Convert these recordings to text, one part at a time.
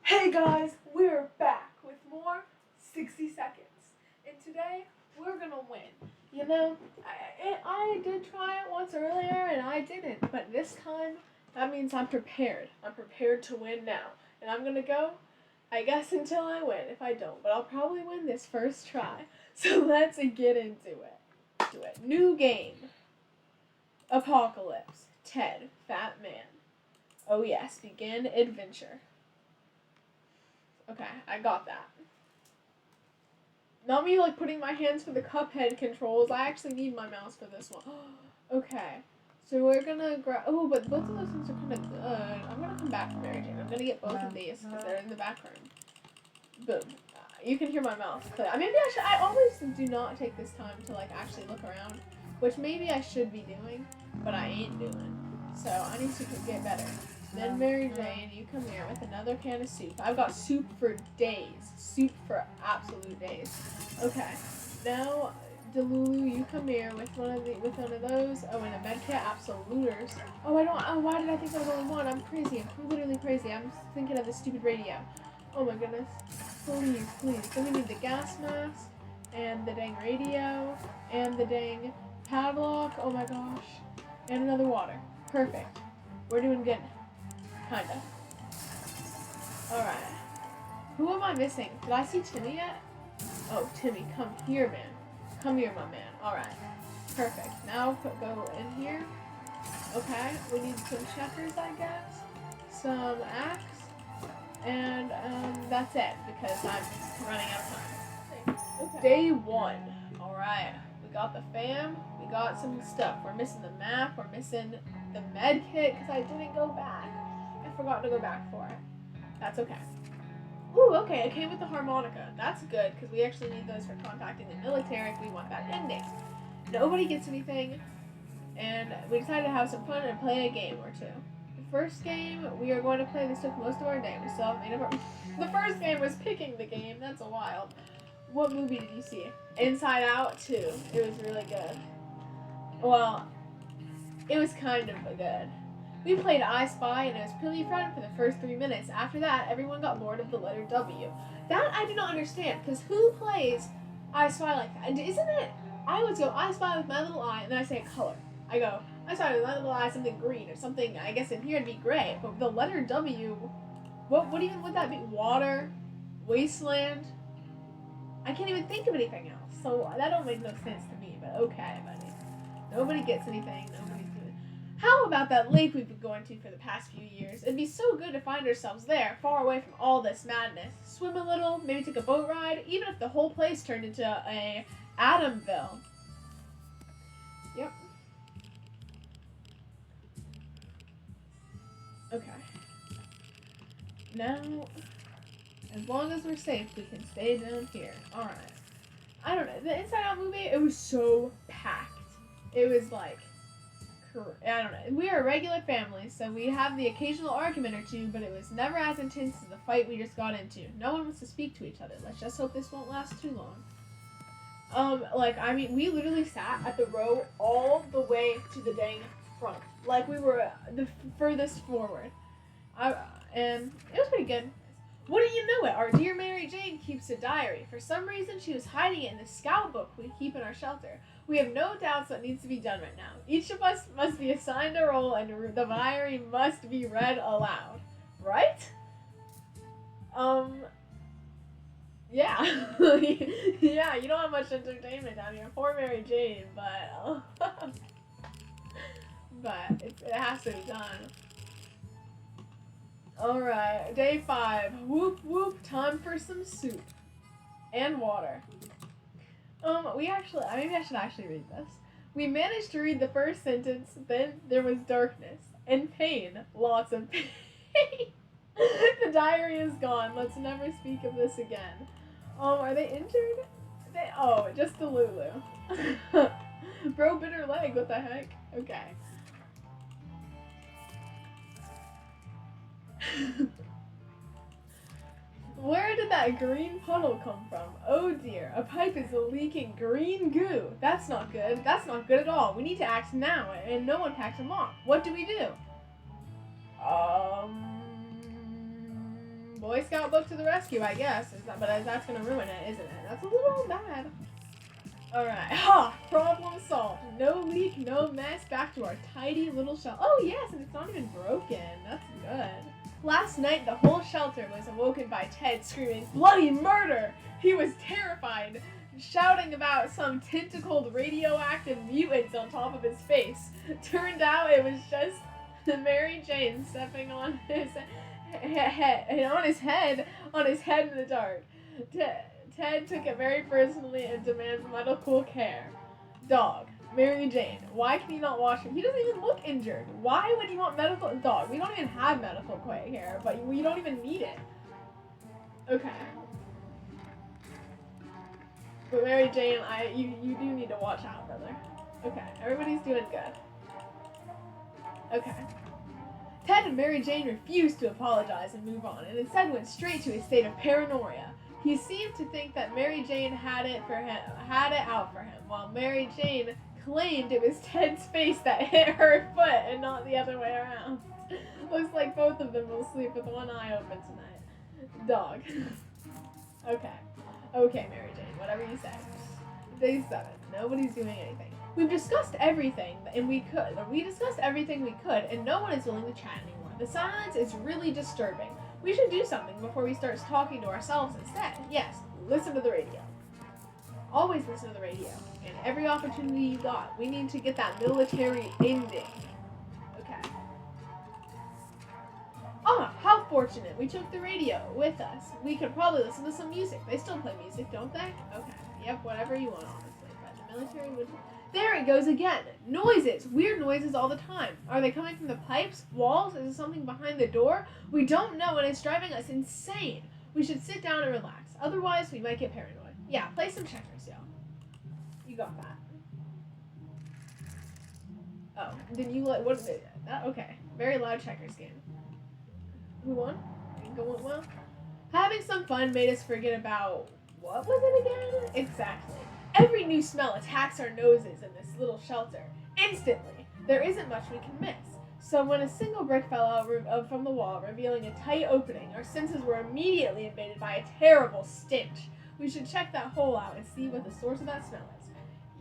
Hey guys, we're back with more 60 seconds. And today, we're gonna win. You know, I did try it once earlier and I didn't, but this time, that means I'm prepared. I'm prepared to win now. And I'm gonna go, I guess, until I win. If I don't, but I'll probably win this first try. So let's get into it. New game. Apocalypse. Ted, Fat Man. Oh yes, begin adventure. Okay, I got that. Not me like putting my hands for the Cuphead controls. I actually need my mouse for this one. Okay, so we're gonna grab. Oh, but both of those things are kind of good. I'm gonna come back to Mary Jane. I'm gonna get both of these because they're in the background. Boom. You can hear my mouse. But maybe I should. I always do not take this time to like actually look around, which maybe I should be doing, but I ain't doing. So I need to get better. Then Mary Jane, you come here with another can of soup. I've got soup for days. Soup for absolute days. Okay. Now, Delulu, you come here with one of those. Oh, and a medkit, absoluters. Oh, I don't. Oh, why did I think I was only one? I'm crazy. I'm literally crazy. I'm thinking of the stupid radio. Oh my goodness. Please. Then we need the gas mask and the dang radio and the dang padlock. Oh my gosh. And another water. Perfect. We're doing good. Kinda. Alright. Who am I missing? Did I see Timmy yet? Oh, Timmy, come here, man. Come here, my man. Alright. Perfect. Now go in here. Okay. We need some checkers, I guess. Some axe. And that's it, because I'm running out of time. Okay. Day 1. Alright. We got the fam. We got some stuff. We're missing the map. We're missing the med kit, because I didn't go back. I forgot to go back for it. That's okay. Ooh, okay, it came with the harmonica. That's good, because we actually need those for contacting the military if we want that ending. Nobody gets anything, and we decided to have some fun and play a game or two. The first game, we are going to play. This took most of our day. We still haven't made up our... The first game was picking the game. That's wild. What movie did you see? Inside Out 2. It was really good. Well, it was kind of good. We played I Spy and it was pretty fun for the first 3 minutes. After that, everyone got bored of the letter W. That I do not understand, because who plays I Spy like that? And isn't it, I always go, I spy with my little eye, and then I say a color. I go, I spy with my little eye, something green, or something, I guess in here it'd be gray. But the letter W, what even would that be? Water? Wasteland? I can't even think of anything else. So that don't make no sense to me, but okay, buddy. Nobody gets anything, nobody's doing it. How about that lake we've been going to for the past few years? It'd be so good to find ourselves there, far away from all this madness. Swim a little, maybe take a boat ride, even if the whole place turned into a Adamville. Yep. Okay. Now, as long as we're safe, we can stay down here. Alright. I don't know. The Inside Out movie, it was so packed. It was like, I don't know. We are a regular family, so we have the occasional argument or two, but it was never as intense as the fight we just got into. No one wants to speak to each other. Let's just hope this won't last too long. We literally sat at the row all the way to the dang front. Like, we were the furthest forward. And it was pretty good. Wouldn't you know it, our dear Mary Jane keeps a diary. For some reason, she was hiding it in the scout book we keep in our shelter. We have no doubts what needs to be done right now. Each of us must be assigned a role, and the diary must be read aloud. Right? Yeah. Yeah, you don't have much entertainment down here. Poor Mary Jane, but... but it has to be done. Alright, day 5. Whoop whoop, time for some soup. And water. Maybe I should actually read this. We managed to read the first sentence, then there was darkness. And pain. Lots of pain. The diary is gone. Let's never speak of this again. Are they injured? Just the Lulu. Bro bit her leg, what the heck? Okay. Where did that green puddle come from? Oh dear, a pipe is leaking green goo. That's not good. That's not good at all. We need to act now, and no one packs them off. What do we do? Boy Scout book to the rescue, I guess. But that's gonna ruin it, isn't it? That's a little bad. Alright. Ha! Problem solved. No leak, no mess. Back to our tidy little shelter. Oh, yes, and it's not even broken. That's good. Last night, the whole shelter was awoken by Ted screaming, "Bloody murder!" He was terrified, shouting about some tentacled radioactive mutants on top of his face. Turned out it was just Mary Jane stepping on his head in the dark. Ted took it very personally and demands medical care. Dog. Mary Jane. Why can you not wash him? He doesn't even look injured. Why would you want medical... Dog. We don't even have medical care, but we don't even need it. Okay. But Mary Jane, you do need to watch out, brother. Okay. Everybody's doing good. Okay. Ted and Mary Jane refused to apologize and move on, and instead went straight to a state of paranoia. He seemed to think that Mary Jane had it out for him, while Mary Jane claimed it was Ted's face that hit her foot and not the other way around. Looks like both of them will sleep with one eye open tonight. Dog. Okay, Mary Jane, whatever you say. Day 7. Nobody's doing anything. We've discussed everything, and we discussed everything we could, and no one is willing to chat anymore. The silence is really disturbing. We should do something before we start talking to ourselves instead. Yes, listen to the radio. Always listen to the radio. And every opportunity you got. We need to get that military ending. Okay. Ah, how fortunate. We took the radio with us. We could probably listen to some music. They still play music, don't they? Okay. Yep, whatever you want, honestly. But the military would... There it goes again. Noises. Weird noises all the time. Are they coming from the pipes? Walls? Is there something behind the door? We don't know, and it's driving us insane. We should sit down and relax. Otherwise, we might get paranoid. Yeah, play some checkers, yo. You got that. Oh, did you what is it? Okay. Very loud checkers game. Who won? Going well? Having some fun made us forget about... What was it again? Exactly. Every new smell attacks our noses in this little shelter. Instantly. There isn't much we can miss. So when a single brick fell out from the wall, revealing a tight opening, our senses were immediately invaded by a terrible stench. We should check that hole out and see what the source of that smell is.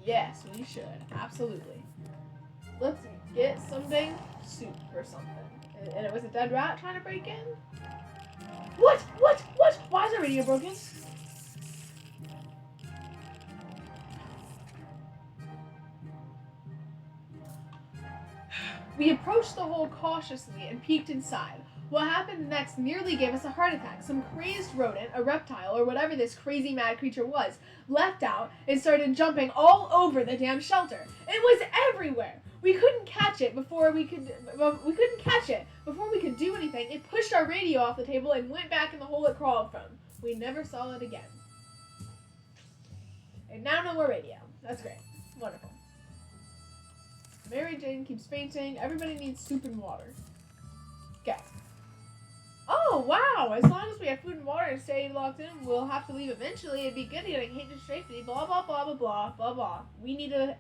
Yes, we should. Absolutely. Let's get some dang soup or something. And it was a dead rat trying to break in? What? Why is the radio broken? We approached the hole cautiously and peeked inside. What happened next nearly gave us a heart attack. Some crazed rodent, a reptile, or whatever this crazy mad creature was, leapt out and started jumping all over the damn shelter. It was everywhere. We couldn't catch it before we could do anything. It pushed our radio off the table and went back in the hole it crawled from. We never saw it again. And now no more radio. That's great. Wonderful. Mary Jane keeps fainting. Everybody needs soup and water. Okay. Oh, wow. As long as we have food and water and stay locked in, we'll have to leave eventually. It'd be good getting hit to safety. Blah, blah, blah, blah, blah, blah, blah. We need to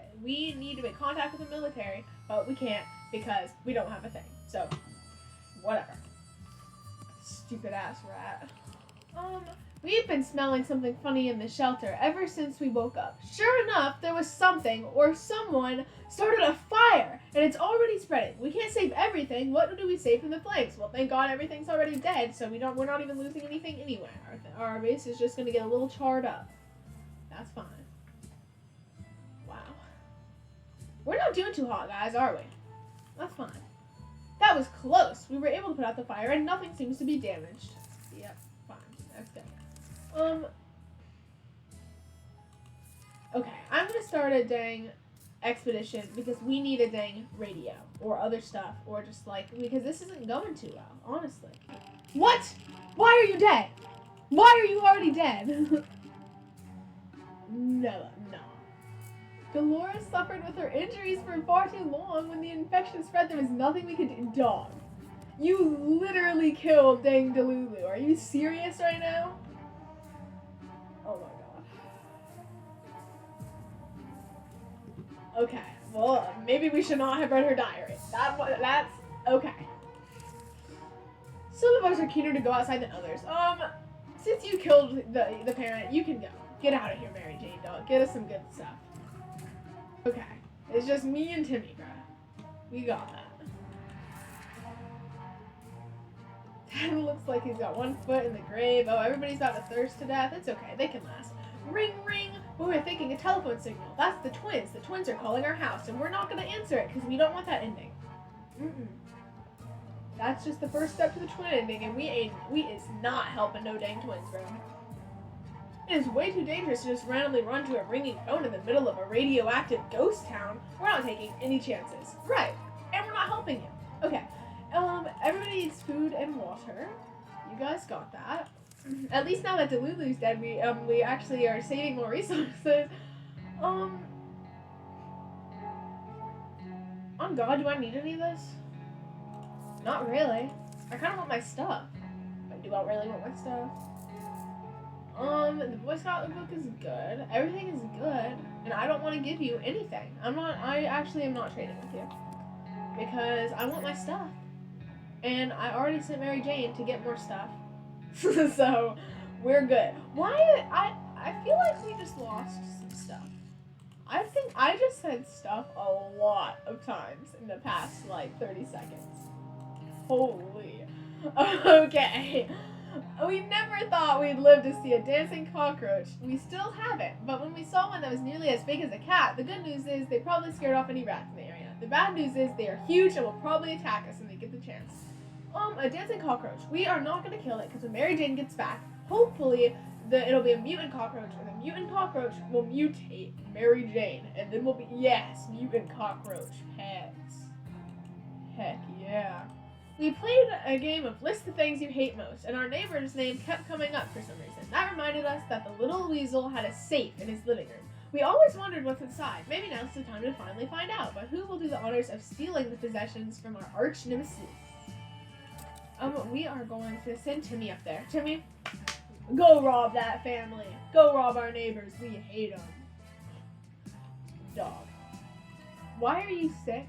make contact with the military, but we can't because we don't have a thing. So, whatever. Stupid ass rat. We've been smelling something funny in the shelter ever since we woke up. Sure enough, there was something or someone started a fire, and it's already spreading. We can't save everything. What do we save from the flames? Well, thank God everything's already dead, so we're not even losing anything anywhere. Our base is just going to get a little charred up. That's fine. Wow. We're not doing too hot, guys, are we? That's fine. That was close. We were able to put out the fire, and nothing seems to be damaged. Yep, fine. That's good. Okay, I'm gonna start a dang expedition because we need a dang radio or other stuff or just because this isn't going too well, honestly. What? Why are you dead? Why are you already dead? No. Dolores suffered with her injuries for far too long. When the infection spread, there was nothing we could do. Dog. You literally killed dang Delulu. Are you serious right now? Oh my god. Okay, well, maybe we should not have read her diary. That's okay. Some of us are keener to go outside than others. Since you killed the parent, you can go. Get out of here, Mary Jane, dog. Get us some good stuff. Okay. It's just me and Timmy, bruh. We got that. Dad looks like he's got one foot in the grave. Oh, everybody's about to thirst to death. It's okay. They can last. Ring, ring. We were thinking a telephone signal. That's the twins. The twins are calling our house, and we're not going to answer it because we don't want that ending. That's just the first step to the twin ending, and we is not helping no dang twins, bro. It is way too dangerous to just randomly run to a ringing phone in the middle of a radioactive ghost town. We're not taking any chances. Right. And we're not helping you. Okay. Everybody needs food and water. You guys got that. At least now that Delulu's dead, we actually are saving more resources. On God, do I need any of this? Not really. I kind of want my stuff. But do I really want my stuff? The Boy Scout book is good. Everything is good. And I don't want to give you anything. I actually am not trading with you. Because I want my stuff. And I already sent Mary Jane to get more stuff. So, we're good. I feel like we just lost some stuff. I think I just said stuff a lot of times in the past, like, 30 seconds. Holy. Okay. We never thought we'd live to see a dancing cockroach. We still haven't, but when we saw one that was nearly as big as a cat, the good news is they probably scared off any rats in the area. The bad news is they are huge and will probably attack us when they get the chance. A dancing cockroach. We are not going to kill it because when Mary Jane gets back, hopefully it'll be a mutant cockroach, and the mutant cockroach will mutate Mary Jane, and then we'll be, yes, mutant cockroach pets. Heck yeah. We played a game of list the things you hate most, and our neighbor's name kept coming up for some reason. That reminded us that the little weasel had a safe in his living room. We always wondered what's inside. Maybe now's the time to finally find out, but who will do the honors of stealing the possessions from our arch nemesis? We are going to send Timmy up there. Timmy, go rob that family. Go rob our neighbors. We hate them. Dog. Why are you sick?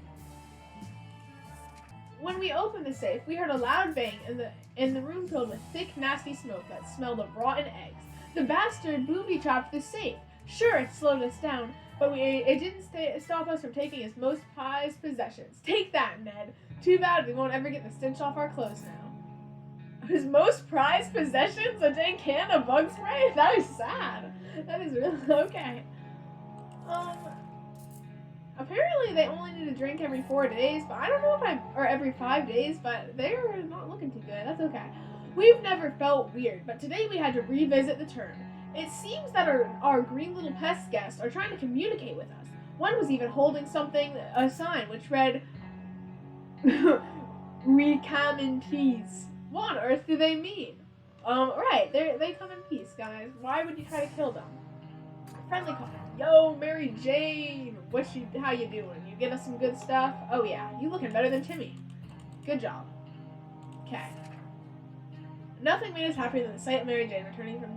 When we opened the safe, we heard a loud bang in the room filled with thick, nasty smoke that smelled of rotten eggs. The bastard booby-trapped the safe. Sure, it slowed us down, but it didn't stop us from taking his most prized possessions. Take that, Ned. Too bad we won't ever get the stench off our clothes now. His most prized possessions? A dang can of bug spray? That is sad. That is really okay. Apparently they only need to drink every 4 days, but I don't know if or every 5 days, but they're not looking too good. That's okay. We've never felt weird, but today we had to revisit the term. It seems that our green little pest guests are trying to communicate with us. One was even holding a sign which read, "We come in peace." What on earth do they mean? Right, they come in peace, guys. Why would you try to kill them? Friendly call. Yo, Mary Jane! How you doing? You get us some good stuff? Oh yeah, you looking better than Timmy. Good job. Okay. Nothing made us happier than the sight of Mary Jane returning from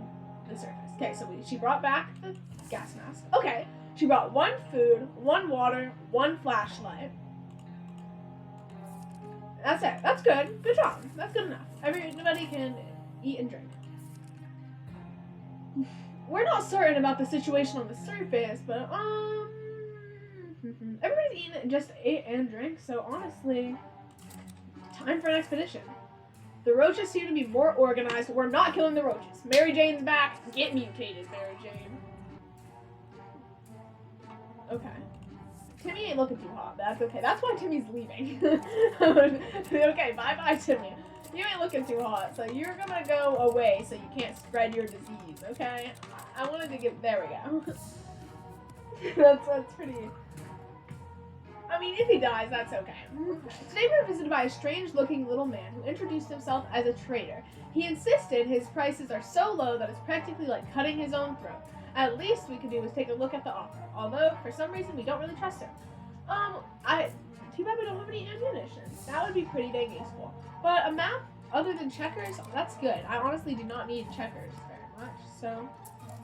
the surface. Okay, so she brought back the gas mask. Okay, she brought 1 food, 1 water, 1 flashlight. That's it. That's good. Good job. That's good enough. Everybody can eat and drink. We're not certain about the situation on the surface, but, everybody's just ate and drank, so honestly, time for an expedition. The roaches seem to be more organized. We're not killing the roaches. Mary Jane's back. Get mutated, Mary Jane. Okay. Timmy ain't looking too hot, but that's okay. That's why Timmy's leaving. Okay, bye-bye, Timmy. You ain't looking too hot, so you're gonna go away so you can't spread your disease, okay? I wanted to get... There we go. that's pretty... I mean, if he dies, that's okay. Today we were visited by a strange-looking little man who introduced himself as a trader. He insisted his prices are so low that it's practically like cutting his own throat. At least we could do was take a look at the offer, although for some reason we don't really trust him. Too bad we don't have any ammunition. That would be pretty dang useful. But a map other than checkers, that's good. I honestly do not need checkers very much, so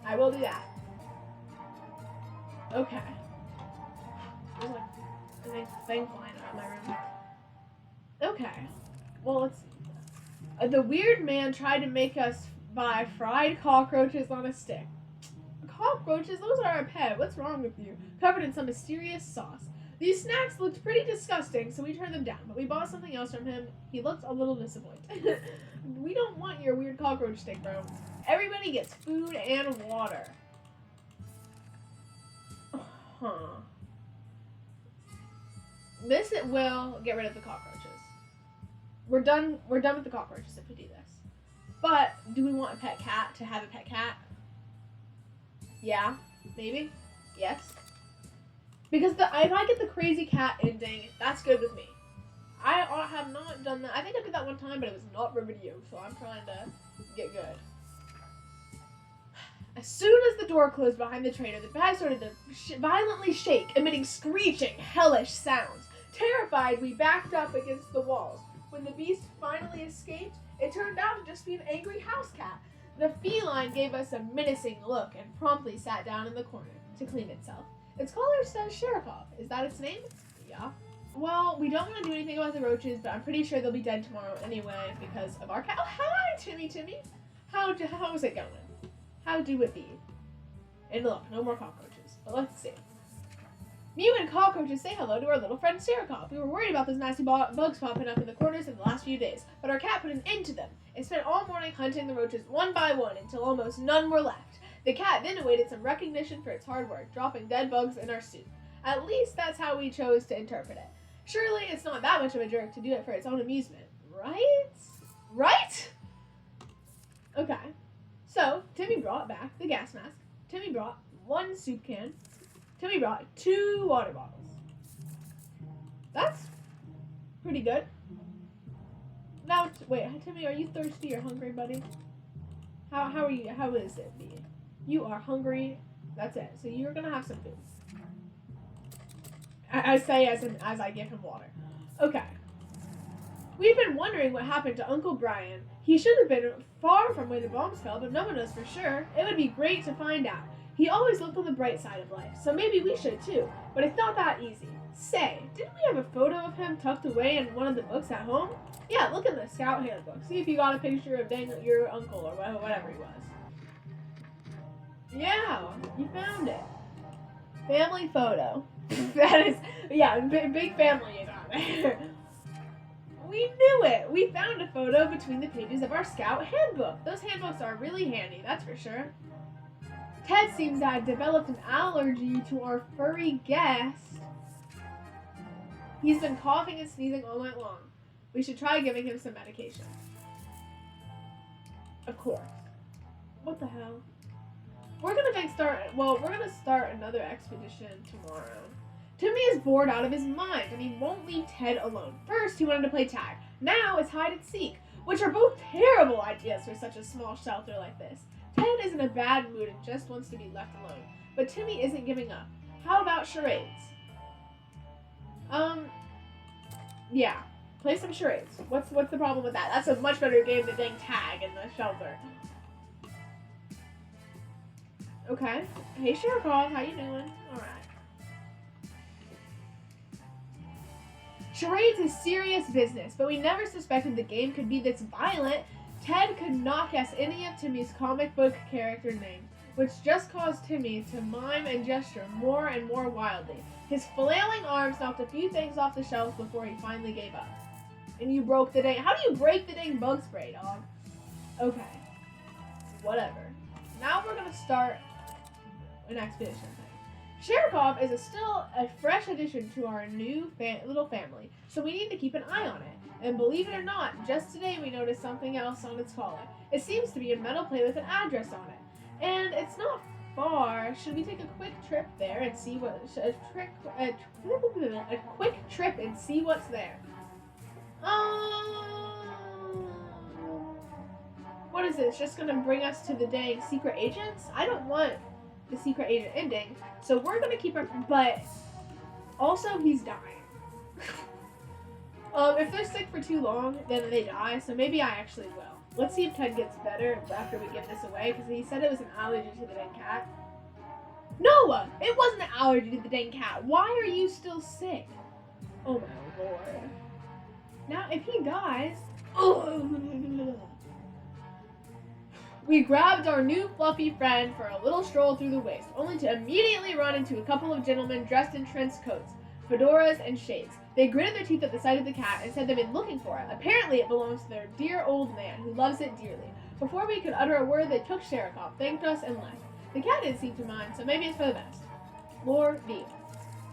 I will do that. Okay. There's like a nice thing flying out of my room. Okay. Well, let's see. The weird man tried to make us buy fried cockroaches on a stick. Cockroaches? Those are our pet. What's wrong with you? Covered in some mysterious sauce. These snacks looked pretty disgusting, so we turned them down, but we bought something else from him. He looked a little disappointed. We don't want your weird cockroach stick, bro. Everybody gets food and water. Huh. This will get rid of the cockroaches. We're done with the cockroaches if we do this. But do we want a pet cat to have a pet cat? Yeah, maybe. Yes. Because if I get the crazy cat ending, that's good with me. I have not done that. I think I did that one time, but it was not for video, so I'm trying to get good. As soon as the door closed behind the trainer, the bag started to violently shake, emitting screeching, hellish sounds. Terrified, we backed up against the walls. When the beast finally escaped, it turned out to just be an angry house cat. The feline gave us a menacing look and promptly sat down in the corner to clean itself. Its collar says Sherikov. Is that its name? Yeah. Well, we don't want to do anything about the roaches, but I'm pretty sure they'll be dead tomorrow anyway because of our cat. Oh, hi, Timmy. How is it going? How do it be? And look, no more cockroaches. But let's see. Mew and cockroaches say hello to our little friend Sherikov. We were worried about those nasty bugs popping up in the corners in the last few days, but our cat put an end to them. It spent all morning hunting the roaches one by one until almost none were left. The cat then awaited some recognition for its hard work, dropping dead bugs in our soup. At least that's how we chose to interpret it. Surely it's not that much of a jerk to do it for its own amusement, right? Right? Okay. So, Timmy brought back the gas mask. Timmy brought 1 soup can. Timmy brought 2 water bottles. That's pretty good. Now, wait, Timmy, are you thirsty or hungry, buddy? How are you? How is it, B? You are hungry. That's it. So you're gonna have some food. I say as I give him water. Okay. We've been wondering what happened to Uncle Brian. He should have been far from where the bombs fell, but no one knows for sure. It would be great to find out. He always looked on the bright side of life, so maybe we should too. But it's not that easy. Say, didn't we have a photo of him tucked away in one of the books at home? Yeah, look in the Scout Handbook. See if you got a picture of your uncle or whatever he was. Yeah, you found it. Family photo. That is, yeah, big family you got there. We knew it! We found a photo between the pages of our Scout Handbook. Those handbooks are really handy, that's for sure. Ted seems to have developed an allergy to our furry guest. He's been coughing and sneezing all night long. We should try giving him some medication. Of course. What the hell? We're gonna start another expedition tomorrow. Timmy is bored out of his mind, and he won't leave Ted alone. First, he wanted to play tag. Now it's hide and seek, which are both terrible ideas for such a small shelter like this. Ted is in a bad mood and just wants to be left alone, but Timmy isn't giving up. How about charades? Yeah, play some charades. What's the problem with that? That's a much better game than dang tag in the shelter. Okay. Hey, Sherikov, how you doing? All right. Charades is serious business, but we never suspected the game could be this violent. Ted could not guess any of Timmy's comic book character names, which just caused Timmy to mime and gesture more and more wildly. His flailing arms knocked a few things off the shelves before he finally gave up. And you broke the dang... How do you break the dang bug spray, dog? Okay. Whatever. Now we're going to start an expedition thing. Sherikov is still a fresh addition to our new little family, so we need to keep an eye on it. And believe it or not, just today we noticed something else on its collar. It seems to be a metal plate with an address on it. And it's not far. Should we take a quick trip there and see what... A quick trip and see what's there. What is this? Just gonna bring us to the dang secret agents? I don't want the secret agent ending, so we're gonna keep our... But also, he's dying. If they're sick for too long, then they die, so maybe I actually will. Let's see if Ted gets better after we give this away, because he said it was an allergy to the dang cat. No! It wasn't an allergy to the dang cat. Why are you still sick? Oh my lord. Now, if he dies... We grabbed our new fluffy friend for a little stroll through the waste, only to immediately run into a couple of gentlemen dressed in trench coats, fedoras, and shades. They gritted their teeth at the sight of the cat and said they'd been looking for it. Apparently it belongs to their dear old man, who loves it dearly. Before we could utter a word, they took Sherikov, thanked us, and left. The cat didn't seem to mind, so maybe it's for the best. Lord D.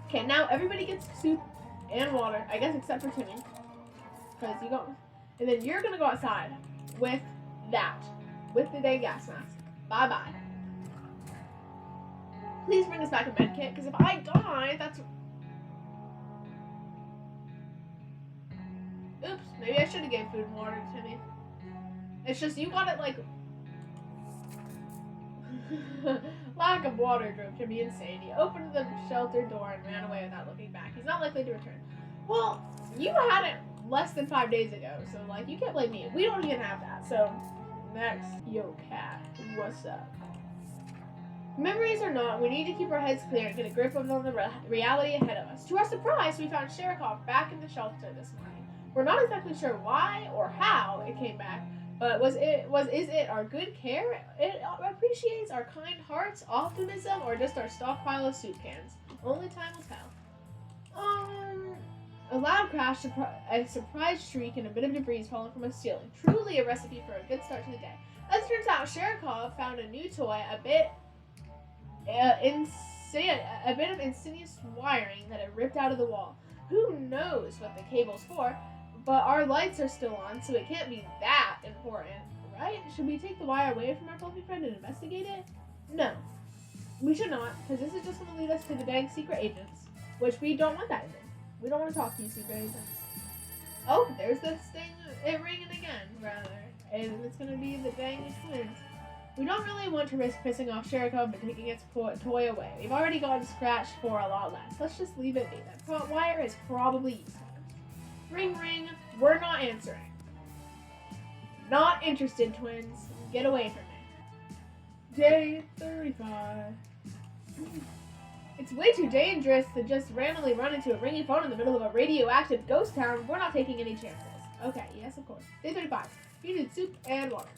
Okay, now everybody gets soup and water, I guess except for Timmy. Because you go... And then you're gonna go outside with that. With the day gas mask. Bye-bye. Please bring us back a med kit, because if I die, that's... Oops, maybe I should have gave food and water to Timmy. It's just, you got it, like... Lack of water drove Timmy insane. He opened the shelter door and ran away without looking back. He's not likely to return. Well, you had it less than 5 days ago, so, like, you can't blame me. We don't even have that, so... Next. Yo, cat. What's up? Memories or not, we need to keep our heads clear and get a grip on the reality ahead of us. To our surprise, we found Sherikov back in the shelter this morning. We're not exactly sure why or how it came back, but is it our good care? It appreciates our kind hearts, optimism, or just our stockpile of soup cans? Only time will tell. A loud crash, a surprise shriek, and a bit of debris falling from a ceiling. Truly a recipe for a good start to the day. As it turns out, Sherikov found a new toy, a bit of insidious wiring that had ripped out of the wall. Who knows what the cable's for, but our lights are still on, so it can't be that important, right? Should we take the wire away from our fluffy friend and investigate it? No. We should not, because this is just going to lead us to the dang secret agents, which we don't want that in. We don't want to talk to you, secret agents. Oh, there's this thing, it ringing again, rather. And it's going to be the dang twins. We don't really want to risk pissing off Sherikov by taking its toy away. We've already gotten scratched for a lot less. Let's just leave it be. That wire is probably useful. Ring, ring. We're not answering. Not interested, twins. Get away from me. Day 35. It's way too dangerous to just randomly run into a ringing phone in the middle of a radioactive ghost town. We're not taking any chances. Okay, yes, of course. Day 35. You need soup and water.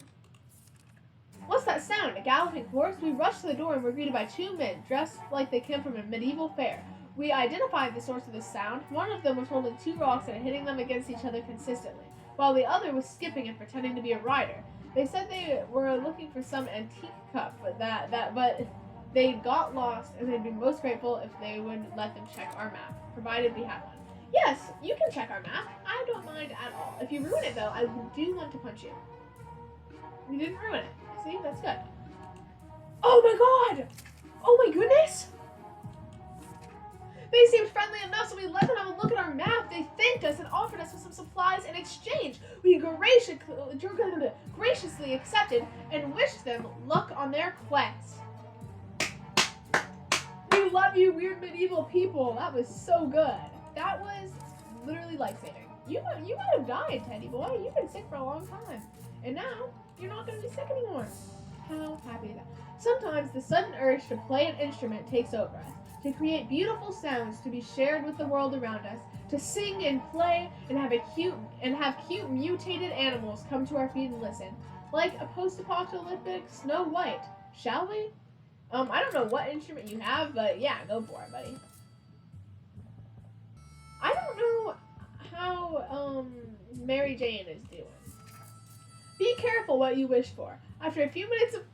What's that sound? A galloping horse? We rushed to the door and were greeted by two men dressed like they came from a medieval fair. We identified the source of the sound. One of them was holding two rocks and hitting them against each other consistently, while the other was skipping and pretending to be a rider. They said they were looking for some antique cup, but they got lost, and they'd be most grateful if they would let them check our map, provided we had one. Yes, you can check our map. I don't mind at all. If you ruin it, though, I do want to punch you. You didn't ruin it. See, that's good. Oh my god! Oh my goodness! They seemed friendly enough, so we let them have a look at our map. They thanked us and offered us with some supplies in exchange. We graciously accepted and wished them luck on their quest. We love you, weird medieval people. That was so good. That was literally life-saving. You might have died, Teddy boy. You've been sick for a long time. And now, you're not going to be sick anymore. How happy that. Sometimes the sudden urge to play an instrument takes over us, to create beautiful sounds to be shared with the world around us, to sing and play and have cute mutated animals come to our feet and listen, like a post-apocalyptic Snow White. Shall we? I don't know what instrument you have, but yeah, go for it, buddy. I don't know how Mary Jane is doing. Be careful what you wish for. After a few minutes of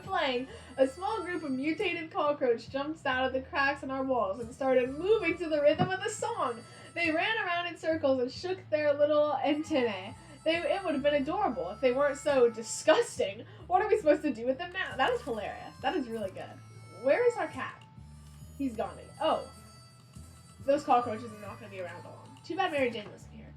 playing, a small group of mutated cockroaches jumped out of the cracks in our walls and started moving to the rhythm of the song. They ran around in circles and shook their little antennae. It would have been adorable if they weren't so disgusting. What are we supposed to do with them now? That is hilarious. That is really good. Where is our cat? He's gone. Oh. Those cockroaches are not going to be around long. Too bad Mary Jane wasn't here.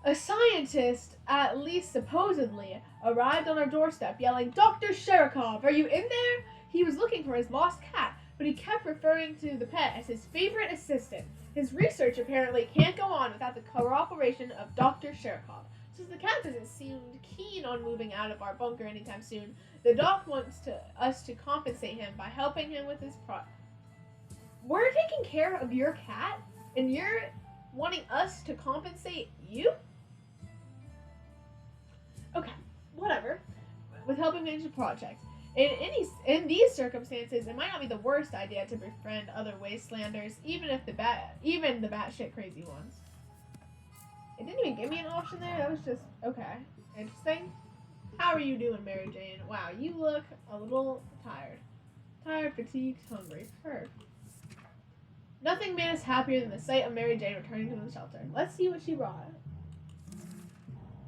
A scientist, at least supposedly, arrived on our doorstep yelling, "Dr. Sherikov, are you in there?" He was looking for his lost cat, but he kept referring to the pet as his favorite assistant. His research apparently can't go on without the cooperation of Dr. Sherikov. Since the cat doesn't seem keen on moving out of our bunker anytime soon, the doc wants us to compensate him by helping him with his We're taking care of your cat, and you're wanting us to compensate you? Okay, whatever. With helping manage the project. In these circumstances, it might not be the worst idea to befriend other wastelanders, even the batshit crazy ones. It didn't even give me an option there. That was just okay. Interesting. How are you doing, Mary Jane? Wow, you look a little tired. Tired, fatigued, hungry. Heard. Nothing made us happier than the sight of Mary Jane returning to the shelter. Let's see what she brought.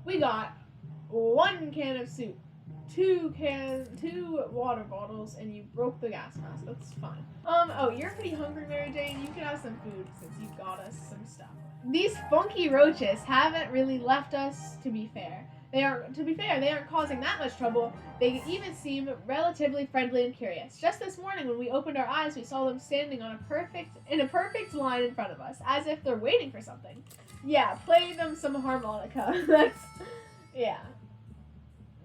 We got 1 can of soup, 2 water bottles, and you broke the gas mask. That's fine. Oh, you're pretty hungry, Mary Jane. You can have some food since you got us some stuff. These funky roaches haven't really left us, to be fair. They aren't causing that much trouble. They even seem relatively friendly and curious. Just this morning when we opened our eyes, we saw them standing in a perfect line in front of us, as if they're waiting for something. Yeah, play them some harmonica. Yeah.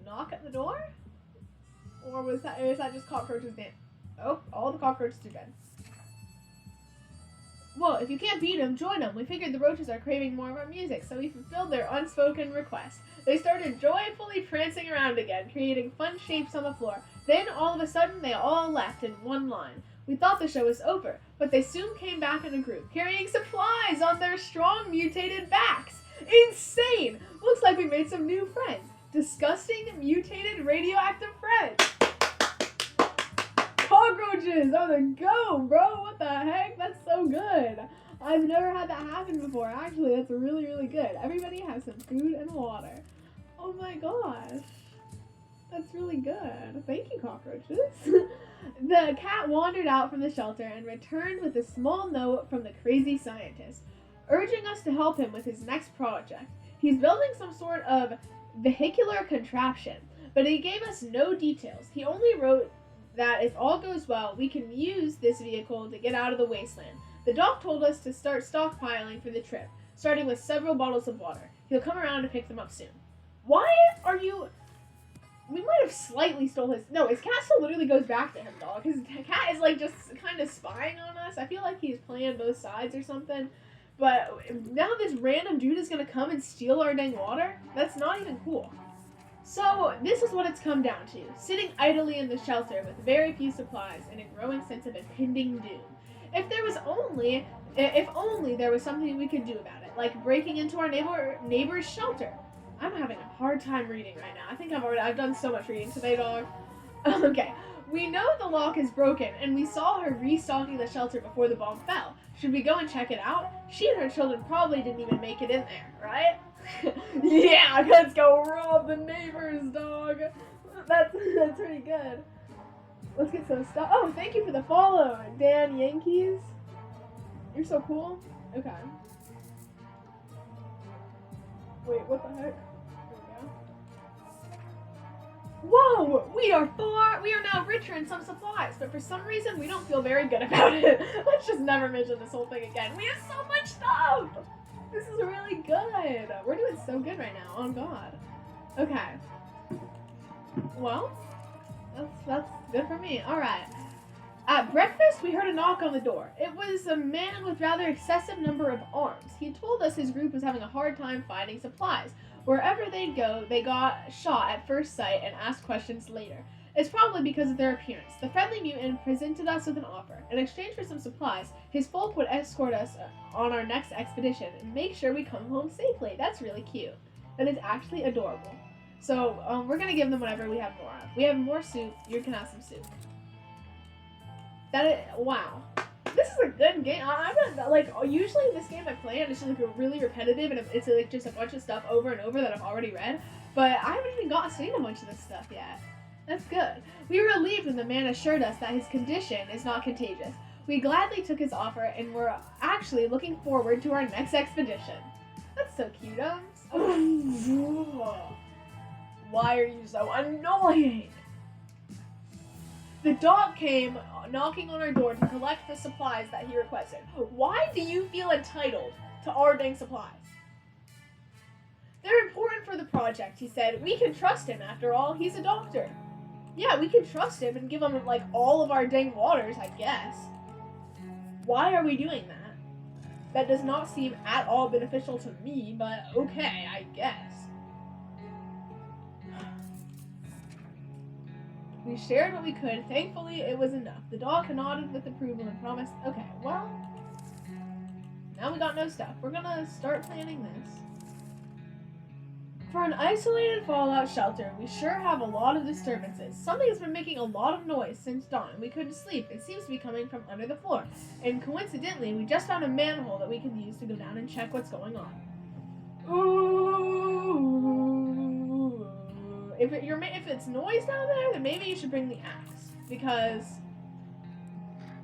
Knock at the door? Or is that just cockroaches dancing? Oh, all the cockroaches are dead. Well, if you can't beat them, join them. We figured the roaches are craving more of our music, so we fulfilled their unspoken request. They started joyfully prancing around again, creating fun shapes on the floor. Then, all of a sudden, they all left in one line. We thought the show was over, but they soon came back in a group, carrying supplies on their strong, mutated backs. Insane! Looks like we made some new friends. Disgusting, mutated, radioactive friends. Cockroaches on the go, bro. What the heck? That's so good. I've never had that happen before. Actually, that's really, really good. Everybody has some food and water. Oh my gosh. That's really good. Thank you, cockroaches. The cat wandered out from the shelter and returned with a small note from the crazy scientist, urging us to help him with his next project. He's building some sort of vehicular contraption, but he gave us no details. He only wrote that if all goes well, we can use this vehicle to get out of the wasteland. The doc told us to start stockpiling for the trip, starting with several bottles of water. He'll come around to pick them up soon. Why are you... We might have slightly stole his... No, his cat still literally goes back to him, dog. His cat is, like, just kind of spying on us. I feel like he's playing both sides or something. But now this random dude is going to come and steal our dang water? That's not even cool. So, this is what it's come down to. Sitting idly in the shelter with very few supplies and a growing sense of impending doom. If only there was something we could do about it, like breaking into our neighbor's shelter. I'm having a hard time reading right now. I think I've done so much reading today, dog. Okay. We know the lock is broken, and we saw her restocking the shelter before the bomb fell. Should we go and check it out? She and her children probably didn't even make it in there, right? Yeah, let's go rob the neighbors, dog. That's pretty good. Let's get some stuff. Oh, thank you for the follow, Dan Yankees. You're so cool. Okay. Wait, what the heck? Here we go. Whoa! We are now richer in some supplies, but for some reason we don't feel very good about it. Let's just never mention this whole thing again. We have so much stuff! This is really good. We're doing so good right now. Oh God. Okay. Well, that's good for me. All right. At breakfast, we heard a knock on the door. It was a man with rather excessive number of arms. He told us his group was having a hard time finding supplies. Wherever they'd go, they got shot at first sight and asked questions later. It's probably because of their appearance. The friendly mutant presented us with an offer. In exchange for some supplies, his folk would escort us on our next expedition and make sure we come home safely. That's really cute. That is actually adorable. So, we're gonna give them whatever we have more of. We have more soup. You can have some soup. Wow. This is a good game. Usually this game I play and it's just like really repetitive and it's like just a bunch of stuff over and over that I've already read. But I haven't even seen a bunch of this stuff yet. That's good. We were relieved when the man assured us that his condition is not contagious. We gladly took his offer and were actually looking forward to our next expedition. That's so cute, Why are you so annoying? The dog came knocking on our door to collect the supplies that he requested. Why do you feel entitled to our dang supplies? They're important for the project, he said. We can trust him, after all. He's a doctor. Yeah, we can trust him and give him, like, all of our dang waters, I guess. Why are we doing that? That does not seem at all beneficial to me, but okay, I guess. We shared what we could. Thankfully, it was enough. The dog nodded with approval and promised, okay, well, now we got no stuff. We're gonna start planning this. For an isolated fallout shelter, we sure have a lot of disturbances. Something has been making a lot of noise since dawn. We couldn't sleep. It seems to be coming from under the floor. And coincidentally, we just found a manhole that we can use to go down and check what's going on. Ooh. If it's noise down there, then maybe you should bring the axe. Because,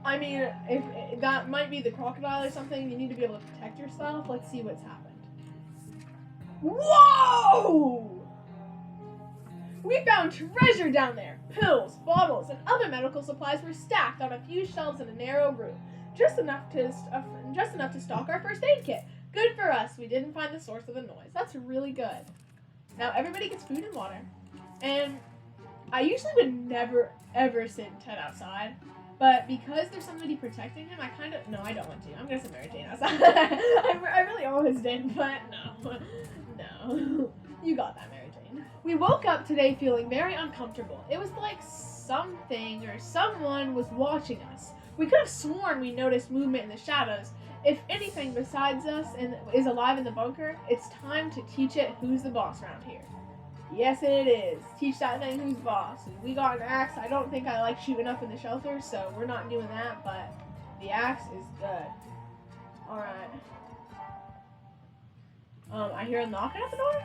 I mean, if that might be the crocodile or something, you need to be able to protect yourself. Let's see what's happened. Whoa! We found treasure down there. Pills, bottles, and other medical supplies were stacked on a few shelves in a narrow room. Just enough to stock our first aid kit. Good for us. We didn't find the source of the noise. That's really good. Now everybody gets food and water. And I usually would never, ever send Ted outside. But because there's somebody protecting him, I don't want to. I'm going to send Mary Jane outside. I really always did, but no. No. You got that, Mary Jane. We woke up today feeling very uncomfortable. It was like something or someone was watching us. We could have sworn we noticed movement in the shadows. If anything besides us is alive in the bunker, it's time to teach it who's the boss around here. Yes, it is. Teach that thing who's boss. We got an axe. I don't think I like shooting up in the shelter, so we're not doing that, but the axe is good. Alright. I hear a knocking at the door?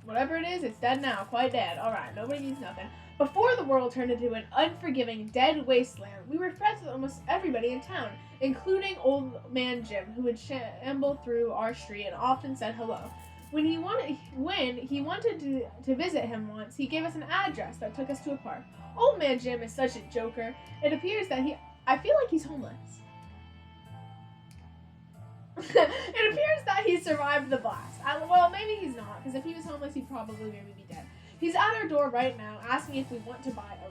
Whatever it is, it's dead now. Quite dead. Alright, nobody needs nothing. Before the world turned into an unforgiving, dead wasteland, we were friends with almost everybody in town, including Old Man Jim, who would shamble through our street and often said hello. When he wanted to visit him once, he gave us an address that took us to a park. Old Man Jim is such a joker. It appears that I feel like he's homeless. It appears that he survived the blast. Well, maybe he's not, because if he was homeless, he'd probably maybe be dead. He's at our door right now, asking if we want to buy a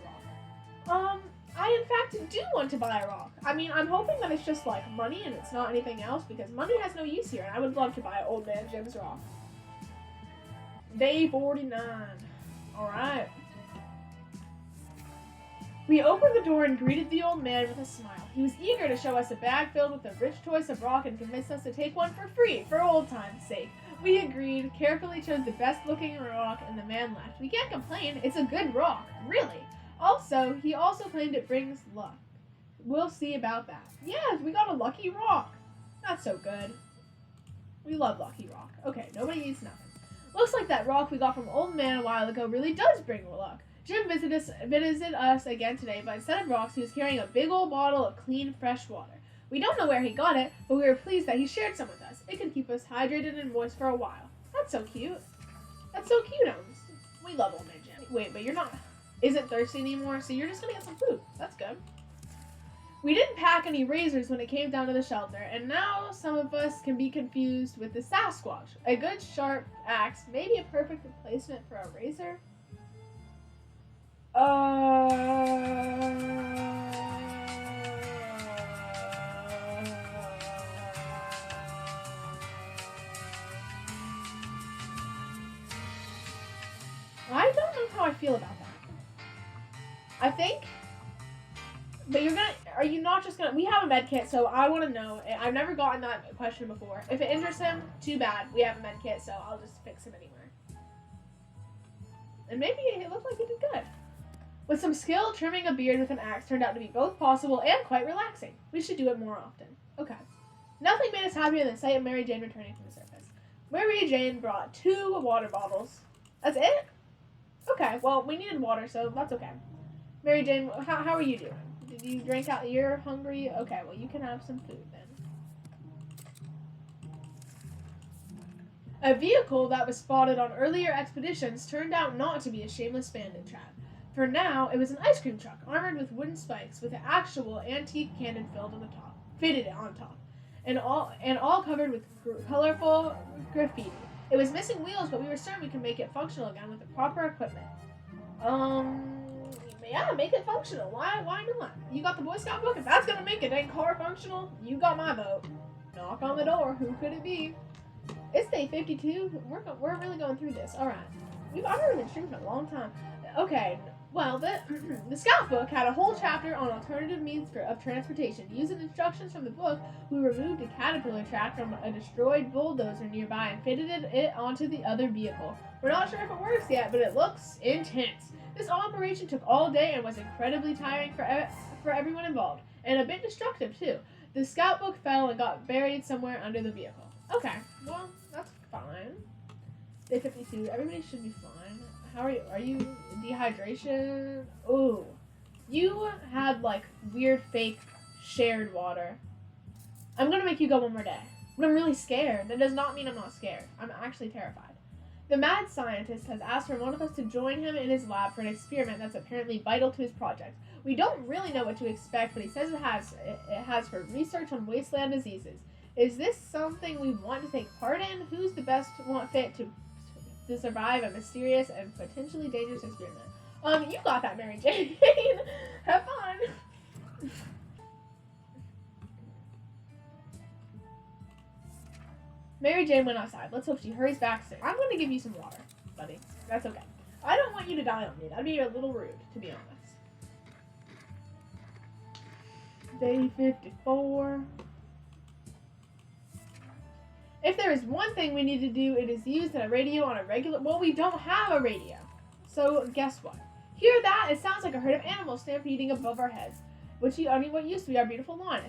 rock. I in fact do want to buy a rock. I mean, I'm hoping that it's just like money and it's not anything else, because money has no use here, and I would love to buy Old Man Jim's rock. Day 49. Alright. We opened the door and greeted the old man with a smile. He was eager to show us a bag filled with a rich choice of rock and convinced us to take one for free, for old time's sake. We agreed, carefully chose the best looking rock, and the man left. We can't complain, it's a good rock, really. Also, he also claimed it brings luck. We'll see about that. Yes, we got a lucky rock. That's so good. We love lucky rock. Okay, nobody needs nothing. Looks like that rock we got from Old Man a while ago really does bring luck. Jim visited us again today, but instead of rocks, he was carrying a big old bottle of clean, fresh water. We don't know where he got it, but we were pleased that he shared some with us. It could keep us hydrated and moist for a while. That's so cute. That's so cute, Holmes. We love Old Man Jim. Wait, but you're not... isn't thirsty anymore, so you're just gonna get some food. That's good. We didn't pack any razors when it came down to the shelter, and now some of us can be confused with the Sasquatch. A good sharp axe, maybe a perfect replacement for a razor? I don't know how I feel about that. I think, but are you not just gonna, we have a med kit, so I want to know, I've never gotten that question before. If it injures him, too bad, we have a med kit, so I'll just fix him anywhere. And maybe it looked like he did good. With some skill, trimming a beard with an axe turned out to be both possible and quite relaxing. We should do it more often. Okay. Nothing made us happier than the sight of Mary Jane returning from the surface. Mary Jane brought 2 water bottles. That's it? Okay, well, we needed water, so that's okay. Mary Jane, how are you doing? Did you drink out? You're hungry? Okay, well, you can have some food then. A vehicle that was spotted on earlier expeditions turned out not to be a shameless bandit trap. For now, it was an ice cream truck armored with wooden spikes with an actual antique cannon fitted on top, and all covered with colorful graffiti. It was missing wheels, but we were certain we could make it functional again with the proper equipment. Yeah, make it functional. Why not? You got the Boy Scout book? If that's gonna make a dang car functional, you got my vote. Knock on the door. Who could it be? It's day 52. We're really going through this. All right. I've already been streaming for a long time. Okay, well, the Scout book had a whole chapter on alternative means of transportation. Using instructions from the book, we removed a caterpillar track from a destroyed bulldozer nearby and fitted it onto the other vehicle. We're not sure if it works yet, but it looks intense. This operation took all day and was incredibly tiring for everyone involved, and a bit destructive too. The Scout book fell and got buried somewhere under the vehicle. Okay, well, that's fine. Day 52, everybody should be fine. How are you? Are you dehydration? Ooh. You had, like, weird fake shared water. I'm gonna make you go one more day. But I'm really scared. That does not mean I'm not scared. I'm actually terrified. The mad scientist has asked for one of us to join him in his lab for an experiment that's apparently vital to his project. We don't really know what to expect, but he says it has for research on wasteland diseases. Is this something we want to take part in? Who's the best one fit to survive a mysterious and potentially dangerous experiment? You got that, Mary Jane. Have fun. Mary Jane went outside. Let's hope she hurries back soon. I'm going to give you some water, buddy. That's okay. I don't want you to die on me. That'd be a little rude, to be honest. Day 54. If there is one thing we need to do, it is use a radio on a regular... Well, we don't have a radio. So, guess what? Hear that? It sounds like a herd of animals stampeding above our heads. What used to be our beautiful lawn.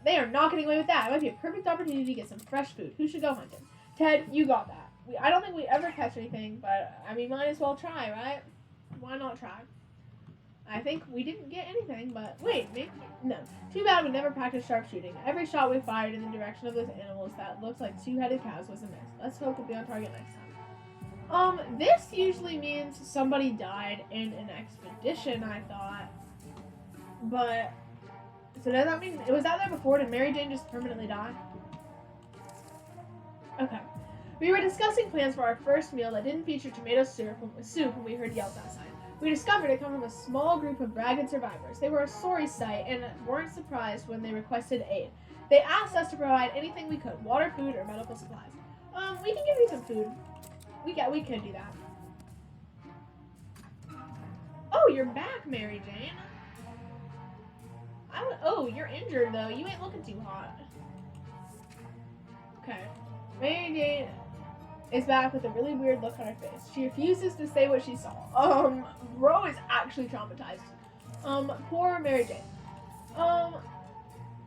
They are not getting away with that. It might be a perfect opportunity to get some fresh food. Who should go hunting? Ted, you got that. I don't think we ever catch anything, but, I mean, might as well try, right? Why not try? I think we didn't get anything, but wait, maybe? No. Too bad we never practiced sharpshooting. Every shot we fired in the direction of those animals that looked like two-headed cows was a miss. Let's hope we'll be on target next time. This usually means somebody died in an expedition, I thought. But, so does that mean, was that there before? Did Mary Jane just permanently die? Okay. We were discussing plans for our first meal that didn't feature tomato soup when we heard yells outside. We discovered it come from a small group of ragged survivors. They were a sorry sight and weren't surprised when they requested aid. They asked us to provide anything we could, water, food, or medical supplies. We can give you some food. We could do that. Oh, you're back, Mary Jane. Oh, you're injured, though. You ain't looking too hot. Okay. Mary Jane is back with a really weird look on her face. She refuses to say what she saw. Ro is actually traumatized. Poor Mary Jane.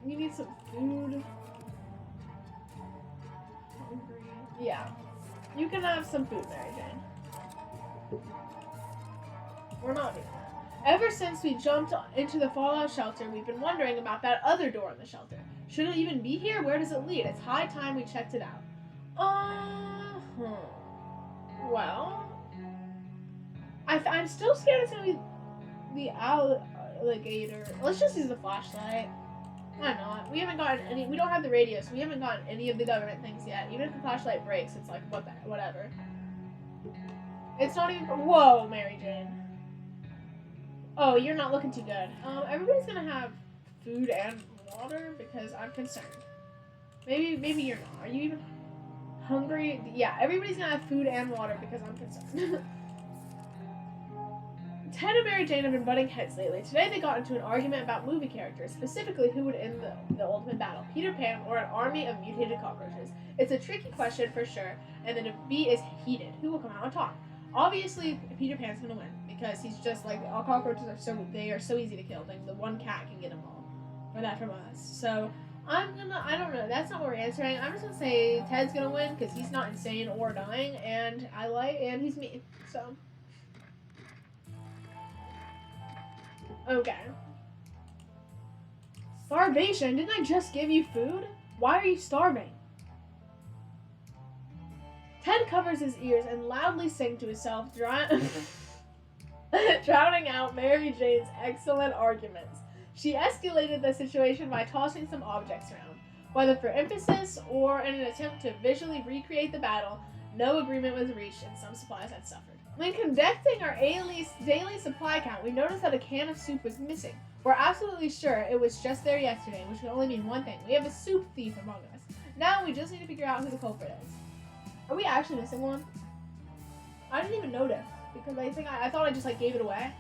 You need some food. Hungry. Yeah. You can have some food, Mary Jane. We're not doing that. Ever since we jumped into the fallout shelter, we've been wondering about that other door in the shelter. Should it even be here? Where does it lead? It's high time we checked it out. Well, I'm still scared it's gonna be the alligator. Let's just use the flashlight. Why not? We haven't gotten any. We don't have the radio, so we haven't gotten any of the government things yet. Even if the flashlight breaks, it's like whatever. It's not even. Whoa, Mary Jane. Oh, you're not looking too good. Everybody's gonna have food and water because I'm concerned. Maybe you're not. Are you even hungry? Yeah, everybody's gonna have food and water because I'm concerned. Ted and Mary Jane have been butting heads lately. Today they got into an argument about movie characters, specifically who would end the ultimate battle, Peter Pan or an army of mutated cockroaches. It's a tricky question for sure, and the debate is heated. Who will come out on top? Obviously, Peter Pan's gonna win because he's just like all cockroaches are so easy to kill. Like the one cat can get them all, or that from us. So I don't know. That's not what we're answering. I'm just gonna say Ted's gonna win because he's not insane or dying, and he's me. So. Okay. Starvation? Didn't I just give you food? Why are you starving? Ted covers his ears and loudly sings to himself, drowning out Mary Jane's excellent arguments. She escalated the situation by tossing some objects around. Whether for emphasis or in an attempt to visually recreate the battle, no agreement was reached and some supplies had suffered. When conducting our daily supply count, we noticed that a can of soup was missing. We're absolutely sure it was just there yesterday, which can only mean one thing. We have a soup thief among us. Now we just need to figure out who the culprit is. Are we actually missing one? I didn't even notice because I thought I just like gave it away.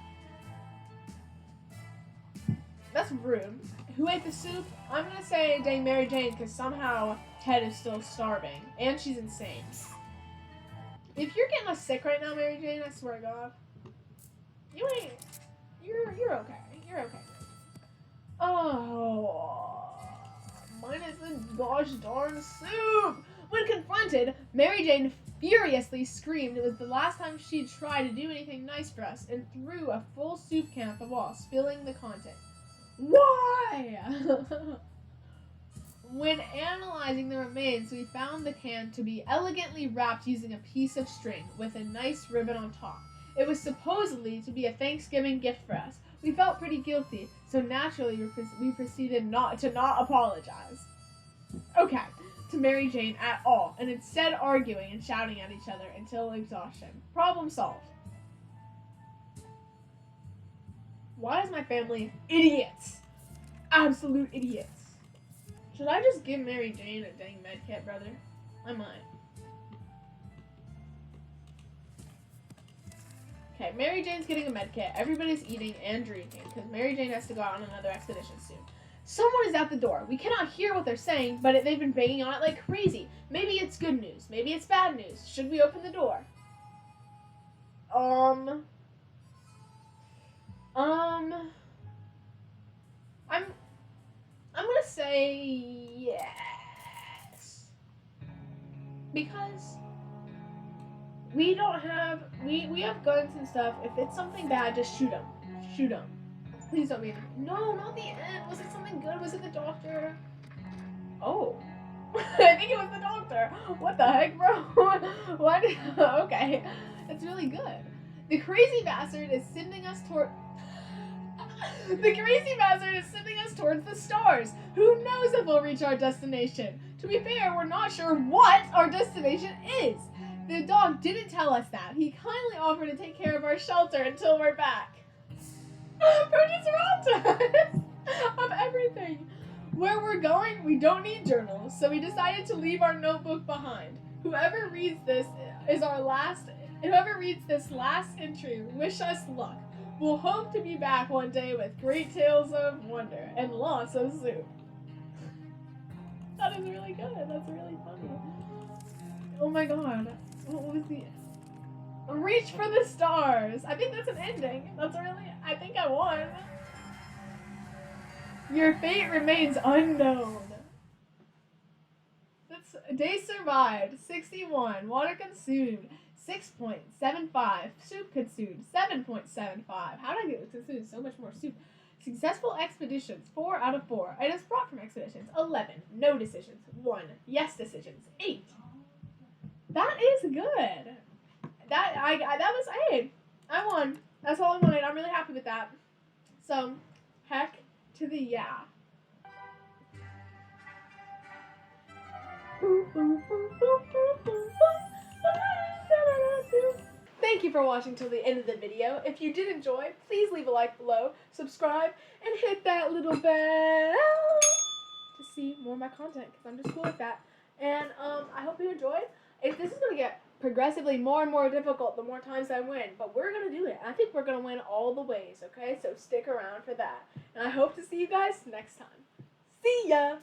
That's rude. Who ate the soup? I'm gonna say dang Mary Jane because somehow Ted is still starving and she's insane. If you're getting us sick right now, Mary Jane, I swear to God, you ain't. You're okay. You're okay. Oh, minus the gosh darn soup. When confronted, Mary Jane furiously screamed it was the last time she'd tried to do anything nice for us and threw a full soup can at the wall, spilling the content. Why? When analyzing the remains, we found the can to be elegantly wrapped using a piece of string with a nice ribbon on top. It was supposedly to be a Thanksgiving gift for us. We felt pretty guilty, so naturally we proceeded not to apologize. Okay, to Mary Jane at all, and instead arguing and shouting at each other until exhaustion. Problem solved. Why is my family idiots? Absolute idiots. Should I just give Mary Jane a dang med kit, brother? I might. Okay, Mary Jane's getting a med kit. Everybody's eating and drinking because Mary Jane has to go out on another expedition soon. Someone is at the door. We cannot hear what they're saying, but they've been banging on it like crazy. Maybe it's good news. Maybe it's bad news. Should we open the door? I'm gonna say yes. Because we don't have, we have guns and stuff. If it's something bad, just shoot them. Shoot them. Please don't be. No, not the end. Was it something good? Was it the doctor? Oh. I think it was the doctor. What the heck, bro? What? Okay. That's really good. The crazy bastard is sending us toward... The crazy bastard is sending us towards the stars. Who knows if we'll reach our destination? To be fair, we're not sure what our destination is. The dog didn't tell us that. He kindly offered to take care of our shelter until we're back. Bro just robbed us of everything. Where we're going, we don't need journals, so we decided to leave our notebook behind. Whoever reads this last entry, wish us luck. We'll hope to be back one day with great tales of wonder and lots of soup. That is really good. That's really funny. Oh my god. What was the... Reach for the stars. I think that's an ending. I think I won. Your fate remains unknown. Day survived. 61. Water consumed. 6.75. Soup consumed. 7.75. How did I get consumed so much more soup? Successful expeditions. 4 out of 4. Items brought from expeditions. 11. No decisions. 1. Yes decisions. 8. That is good. That was hey, I won. That's all I wanted. I'm really happy with that. So, heck to the yeah. Thank you for watching till the end of the video. If you did enjoy, please leave a like below, subscribe, and hit that little bell to see more of my content because I'm just cool like that. And I hope you enjoyed. If this is gonna get progressively more and more difficult the more times I win, but we're gonna do it. I think we're gonna win all the ways, okay? So stick around for that. And I hope to see you guys next time. See ya!